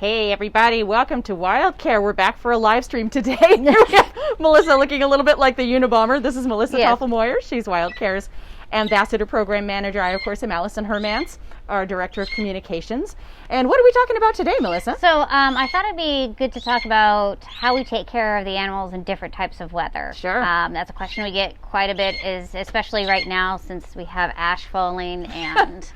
Hey everybody, welcome to Wildcare. We're back for a live stream today. We have Melissa looking a little bit like the Unabomber. This is Melissa Toffel-Moyer. She's Wildcare's Ambassador Program Manager. I, of course, am Allison Hermans, our Director of Communications. And what are we talking about today, Melissa? So I thought it'd be good to talk about how we take care of the animals in different types of weather. Sure. That's a question we get quite a bit, is especially right now since we have ash falling and...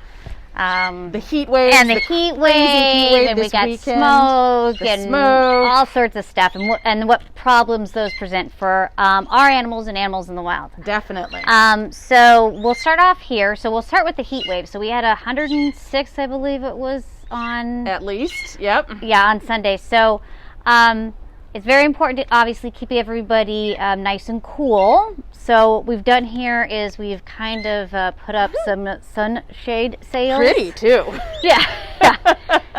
the heat wave, and the heat wave, and we got smoke and all sorts of stuff, and what problems those present for our animals and animals in the wild. Definitely. So we'll start off here. So we'll start with the heat wave. So we had 106, I believe it was on. At least, yep. Yeah, on Sunday. So it's very important to obviously keep everybody nice and cool. So what we've done here is we've kind of put up some sunshade sails. Pretty too. Yeah.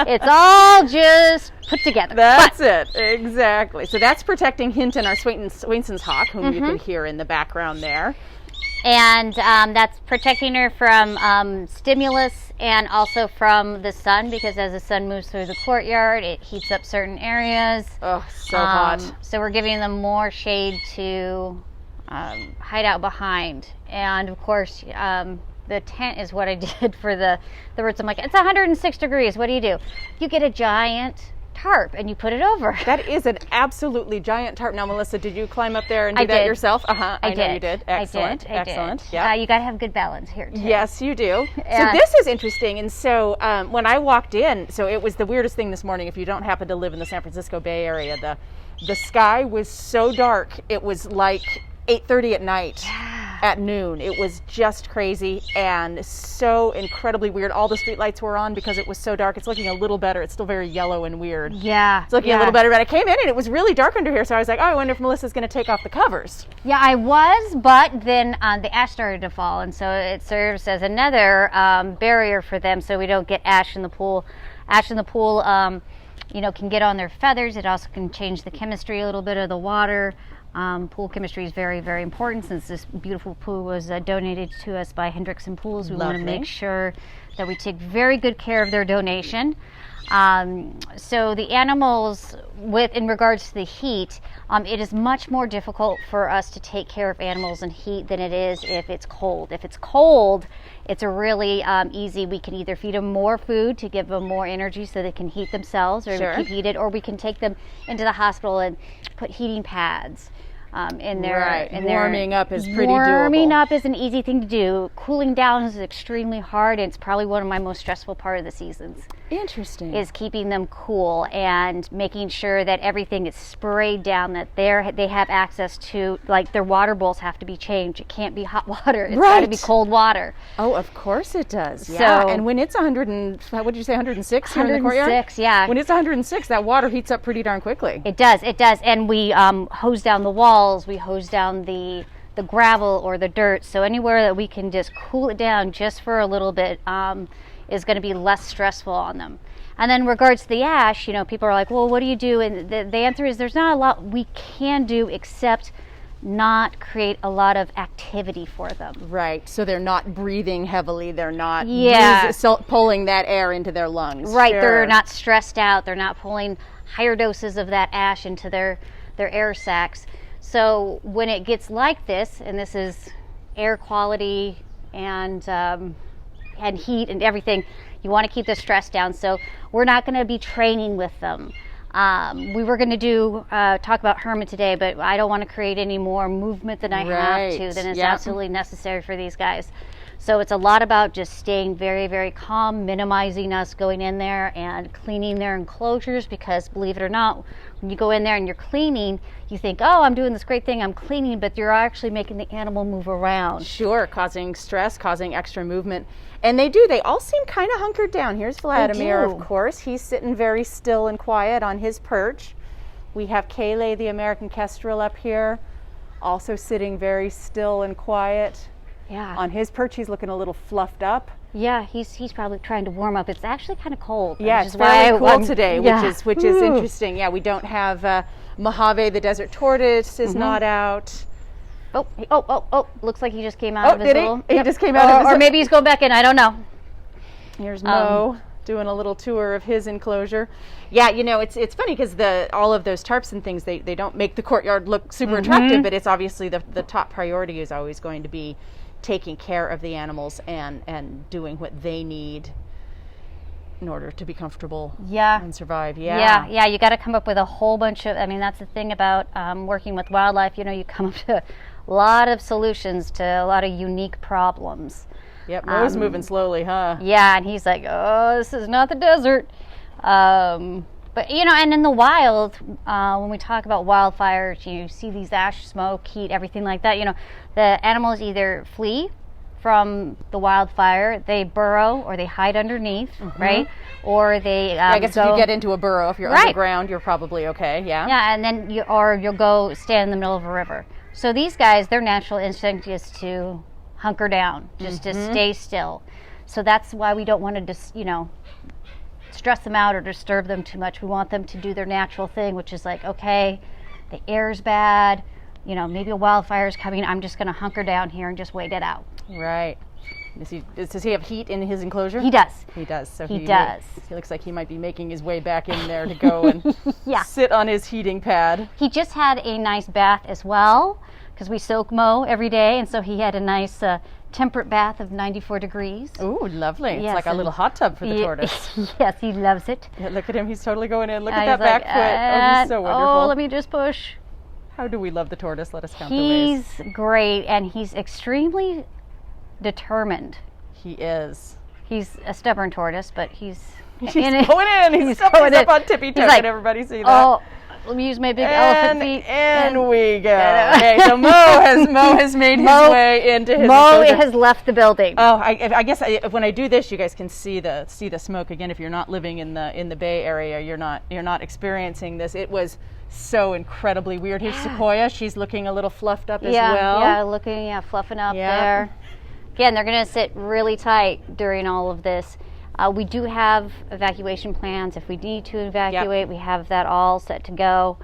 It's all just put together. That's it, exactly. So that's protecting Hinton, our Swainson's hawk, whom you can hear in the background there. And that's protecting her from stimulus and also from the sun, because as the sun moves through the courtyard, it heats up certain areas. Oh, so hot. So we're giving them more shade to hide out behind. And of course, the tent is what I did for the birds. I'm like, it's 106 degrees. What do? You get a giant tarp and you put it over. That is an absolutely giant tarp. Now, Melissa, did you climb up there and do that yourself? I know you did. Excellent. Excellent. Yeah. You got to have good balance here too. Yes, you do. So this is interesting. And so when I walked in, so it was the weirdest thing this morning. If you don't happen to live in the San Francisco Bay Area, the sky was so dark. It was like 8:30 at night. At noon. It was just crazy and so incredibly weird. All the street lights were on because it was so dark. It's looking a little better. It's still very yellow and weird. Yeah. It's looking a little better, but I came in and it was really dark under here, so I was like, oh, I wonder if Melissa's going to take off the covers. Yeah, I was, but then the ash started to fall, and so it serves as another barrier for them so we don't get ash in the pool. Ash in the pool, can get on their feathers. It also can change the chemistry a little bit of the water. Pool chemistry is very, very important. Since this beautiful pool was donated to us by Hendrickson Pools, we want to make sure that we take very good care of their donation. So the animals, in regards to the heat, it is much more difficult for us to take care of animals in heat than it is if it's cold. If it's cold, it's a really easy. We can either feed them more food to give them more energy so they can heat themselves or keep heated, or we can take them into the hospital and put heating pads in there. Right. Warming up is pretty doable. Warming up is an easy thing to do. Cooling down is extremely hard. It's probably one of my most stressful part of the seasons. Interesting. Is keeping them cool and making sure that everything is sprayed down, that they have access to, like their water bowls have to be changed. It can't be hot water. It's got to be cold water. Oh, of course it does. Yeah. So, and when it's 106 here in the courtyard? 106, yeah. When it's 106, that water heats up pretty darn quickly. It does. And we hose down the walls. We hose down the gravel or the dirt. So anywhere that we can just cool it down just for a little bit is going to be less stressful on them. And then in regards to the ash, people are like, well, what do you do? And the answer is there's not a lot we can do except not create a lot of activity for them. Right. So they're not breathing heavily. They're not pulling that air into their lungs. Right. Sure. They're not stressed out. They're not pulling higher doses of that ash into their air sacs. So when it gets like this, and this is air quality and heat and everything, you want to keep the stress down. So we're not going to be training with them. We were going to talk about Hermit today, but I don't want to create any more movement than I have to, than is absolutely necessary for these guys. So it's a lot about just staying very, very calm, minimizing us going in there and cleaning their enclosures, because believe it or not, when you go in there and you're cleaning, you think, oh, I'm doing this great thing, I'm cleaning, but you're actually making the animal move around. Sure, causing stress, causing extra movement. And they all seem kind of hunkered down. Here's Vladimir, of course. He's sitting very still and quiet on his perch. We have Kayleigh, the American kestrel, up here, also sitting very still and quiet. Yeah. On his perch, he's looking a little fluffed up. Yeah, he's probably trying to warm up. It's actually kind of cold. Yeah, it's very cool today, which is interesting. Yeah, we don't have Mojave, the desert tortoise, is not out. Oh! Looks like he just came out of his little. He just came out of his. Or maybe he's going back in. I don't know. Here's Mo doing a little tour of his enclosure. Yeah, it's funny because all of those tarps and things, they don't make the courtyard look super attractive, but it's obviously the top priority is always going to be taking care of the animals and doing what they need in order to be comfortable and survive. Yeah, you got to come up with a whole bunch of, that's the thing about working with wildlife, you come up to a lot of solutions to a lot of unique problems. Yep, Mo's moving slowly, huh? Yeah, and he's like, oh, this is not the desert. But, and in the wild, when we talk about wildfires, you see these ash, smoke, heat, everything like that, the animals either flee from the wildfire, they burrow or they hide underneath, right? Or they I guess if you get into a burrow, if you're underground, you're probably okay, Yeah, and then you'll go stand in the middle of a river. So these guys, their natural instinct is to hunker down, just to stay still. So that's why we don't want to just, stress them out or disturb them too much. We want them to do their natural thing, which is like, okay, the air's bad, maybe a wildfire's coming, I'm just going to hunker down here and just wait it out. Right. Does he have heat in his enclosure? He does. He does. So he does. He looks like he might be making his way back in there to go and sit on his heating pad. He just had a nice bath as well, because we soak Mo every day, and so he had a nice temperate bath of 94 degrees. Ooh, lovely. Yes, it's like a little hot tub for the tortoise. Yes, he loves it. Yeah, look at him. He's totally going in. Look at that back foot. Oh, he's so wonderful. Oh, let me just push. How do we love the tortoise? Let us count the ways. He's great, and he's extremely determined. He is. He's a stubborn tortoise, but he's going in. He's stepping up on tippy toes. Can everybody see that? Oh, let me use my big elephant feet. And we go. Okay, so Mo has made his way into his Mo has left the building. Oh, I guess when I do this, you guys can see the smoke again. If you're not living in the Bay Area, you're not experiencing this. It was so incredibly weird. Here's Sequoia. She's looking a little fluffed up as well. Yeah, fluffing up there. Again, they're going to sit really tight during all of this. We do have evacuation plans. If we need to evacuate, we have that all set to go.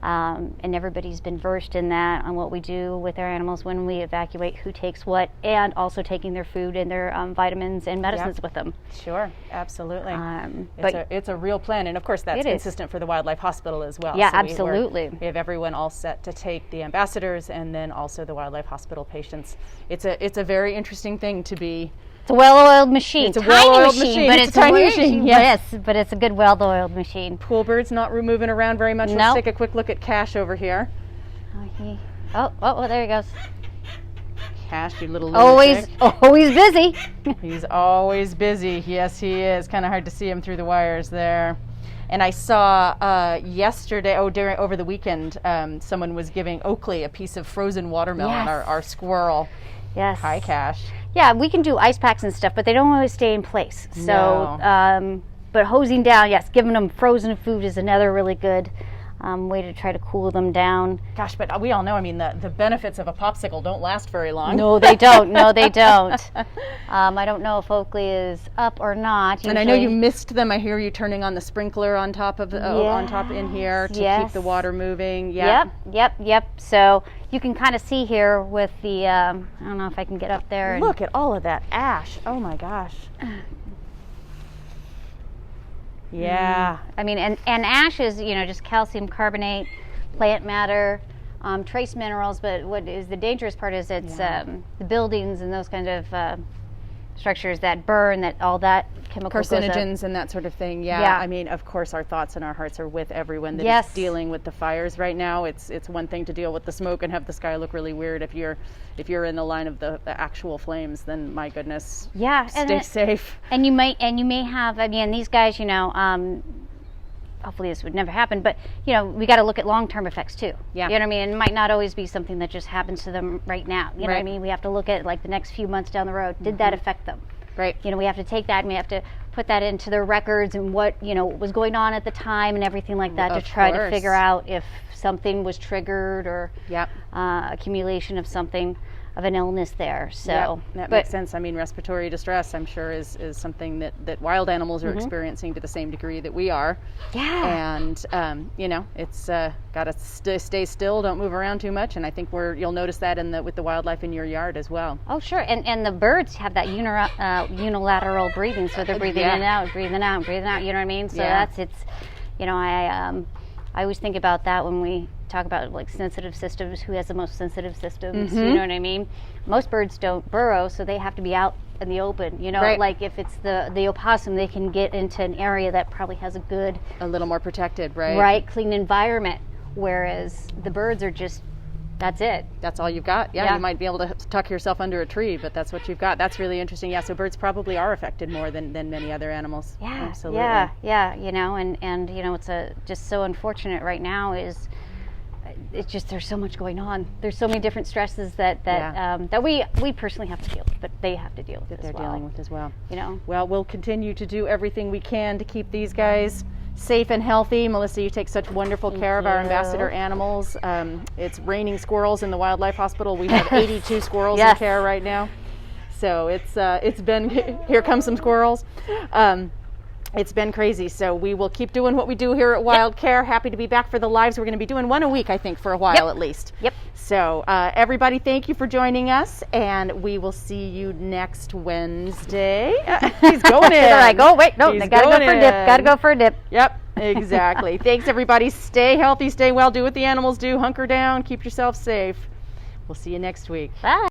And everybody's been versed in that, on what we do with our animals when we evacuate, who takes what, and also taking their food and their vitamins and medicines with them. Sure, absolutely. It's a real plan, and of course that's consistent for the Wildlife Hospital as well. Yeah, so absolutely. We have everyone all set to take the ambassadors and then also the Wildlife Hospital patients. It's a very interesting thing to be. It's a well-oiled machine. It's a well-oiled machine, but it's a tiny machine. Yes, but it's a good well-oiled machine. Pool bird's not moving around very much. Let's take a quick look at Cash over here. Oh, there he goes. Cash, you little lunatic. Always busy. He's always busy. Yes, he is. Kind of hard to see him through the wires there. And I saw yesterday, over the weekend, someone was giving Oakley a piece of frozen watermelon, our squirrel. Yes. Hi, Cash. Yeah, we can do ice packs and stuff, but they don't always stay in place. So, but hosing down, yes, giving them frozen food is another really good way to try to cool them down. Gosh, but we all know, the benefits of a popsicle don't last very long. No, they don't. I don't know if Oakley is up or not. Usually. And I know you missed them. I hear you turning on the sprinkler on top of on top in here to keep the water moving. Yep. So you can kind of see here with the, I don't know if I can get up there. Look at all of that ash. Oh my gosh. Yeah. And ash is, just calcium carbonate, plant matter, trace minerals, but what is the dangerous part is it's the buildings and those kind of structures that burn, that all that chemical carcinogens and that sort of thing. Yeah. Of course our thoughts and our hearts are with everyone that is dealing with the fires right now. It's one thing to deal with the smoke and have the sky look really weird. If you're in the line of the actual flames, then my goodness. Yeah. Stay safe. And you may have, these guys, hopefully this would never happen, but we got to look at long-term effects too. Yeah. You know what I mean? It might not always be something that just happens to them right now. You know what I mean? We have to look at like the next few months down the road. Did that affect them? Right. We have to take that and we have to put that into their records and what was going on at the time and everything like that to try to figure out if something was triggered or accumulation of something. an illness there. So yeah, that makes sense. I mean, respiratory distress, I'm sure, is something that wild animals are experiencing to the same degree that we are. Yeah. And it's got to stay still, don't move around too much. And I think you'll notice that with the wildlife in your yard as well. Oh, sure. And the birds have that unilateral breathing, so they're breathing in and out, breathing out, breathing out. You know what I mean? So I always think about that when we talk about like sensitive systems, who has the most sensitive systems, you know what I mean? Most birds don't burrow, so they have to be out in the open, Right. Like if it's the opossum, they can get into an area that probably has a little more protected, right? Right, clean environment, whereas the birds are just, that's it. That's all you've got. Yeah, you might be able to tuck yourself under a tree, but that's what you've got. That's really interesting. Yeah, so birds probably are affected more than many other animals. Yeah, absolutely. Yeah, and it's just so unfortunate right now is it's just there's so much going on. There's so many different stresses that we personally have to deal with, but they have to deal with that they're dealing with as well. Well, we'll continue to do everything we can to keep these guys safe and healthy. Melissa, you take such wonderful care of our ambassador animals. It's raining squirrels in the wildlife hospital. We have 82 squirrels in care right now. So it's been here come some squirrels. It's been crazy. So we will keep doing what we do here at Wild Care. Happy to be back for the lives. We're going to be doing one a week, I think, for a while at least. Yep. So everybody, thank you for joining us, and we will see you next Wednesday. He's going in. All right, go. Wait, no, He's gotta go for a dip. Gotta go for a dip. Yep, exactly. Thanks, everybody. Stay healthy, stay well, do what the animals do, hunker down, keep yourself safe. We'll see you next week. Bye.